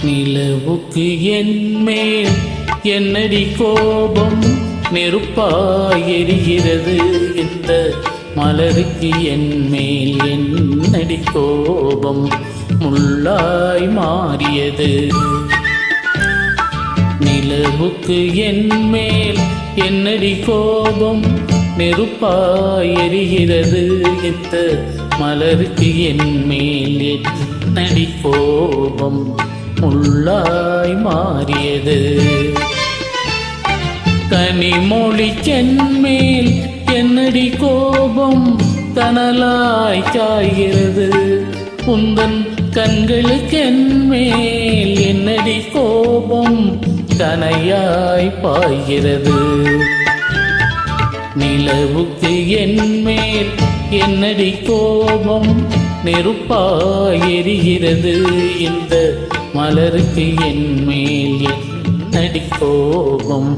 நிலவுக்கு என்மேல் என்னடி கோபம், நெருப்பாய் எரிகிறது இந்த மலருக்கு என்மேல் என்னடி கோபம், முள்ளாய் மாறியது. நிலவுக்கு என்மேல் என்னடி கோபம், நெருப்பாய் எரிகிறது இந்த மலருக்கு என்மேல் என்னடி கோபம், முள்ளாய் மாறியது. கனிமொழிக்கென்மேல் என்னடி கோபம், கனலாய் காய்கிறது உந்தன் கண்களுக்கென்மேல் என்னடி கோபம், கனையாய் பாய்கிறது. நிலவுக்கு என்மேல் என்னடி கோபம், நெருப்பாய் எரிகிறது இந்த மலருக்கு என்மேல் என்னடி கோபம்,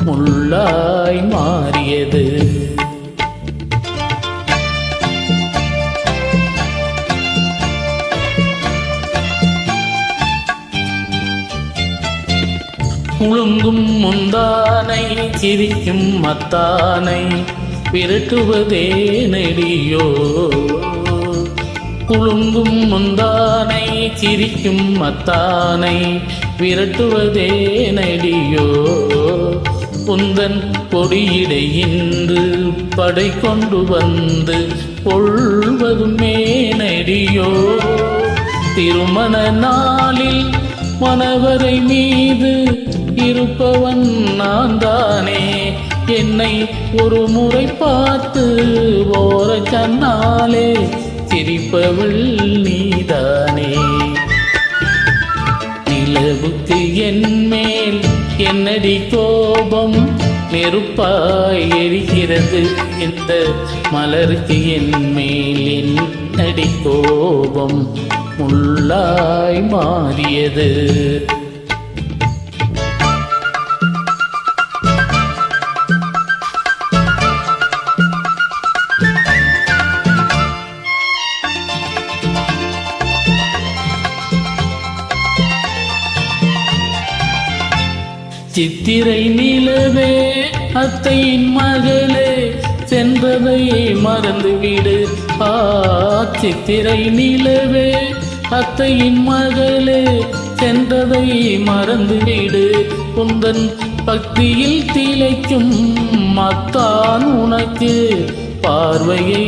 முள்ளாய் மாறியது. குலுங்கும் முந்தானை சிரிக்கும் மத்தானை விரட்டுவதே நெடியோ, குலுங்கும் முந்தானை சிரிக்கும் மத்தானை விரட்டுவதே நெடியோ, உந்தன் கொடியிடை இன்று படை கொண்டு வந்து கொள்வதுமே நெடியோ. திருமண நாளில் மணவரை மீது இருப்பவன் நான் தானே, என்னை ஒரு முறை பார்த்து ஓர கண்ணாலே சிரிப்பவள் நீதானே. நிலவுக்கு என்மேல் என்னடி கோபம், நெருப்பாய் எரிகிறது இந்த மலருக்கு என்மேல் என்னடி கோபம், முள்ளாய் மாறியது. சித்திரை நிலவே அத்தையின் மகளே சென்றதை மறந்துவிடு, சித்திரை நிலவே அத்தையின் மகளே சென்றதை மறந்துவிடு, உந்தன் பக்தியில் திளைக்கும் மத்தான் உனக்கு பார்வையை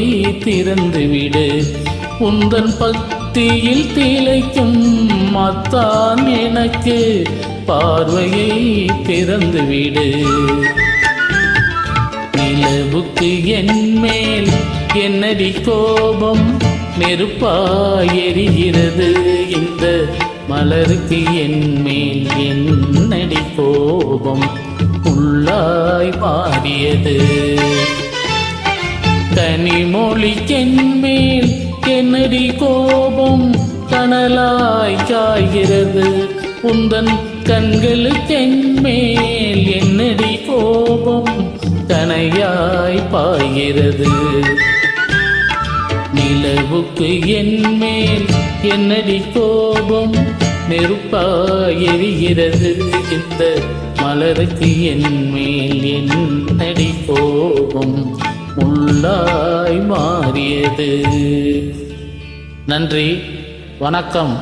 திறந்துவிடு, உந்தன் பக்தியில் திளைக்கும் மத்தான் எனக்கு பார்வையை திறந்துவிடு. நிலவுக்கு என்மேல் என்னடி கோபம், நெருப்பாய் எரிகிறது இந்த மலருக்கு என்மேல் என்னடி கோபம், உள்ளாய் மாறியது. கனிமொழிக்கென்மேல் என்னடி கோபம், கனலாய் காய்கிறது உந்தன் கண்களுக்கென்மேல் என்னடி கோபம், கனையாய் பாய்கிறது. நிலவுக்கு என்மேல் என்னடி கோபம், நெருப்பாய் எரிகிறது இந்த மலருக்கு என்மேல் என்னடி கோபம், முள்ளாய் மாறியது. நன்றி, வணக்கம்.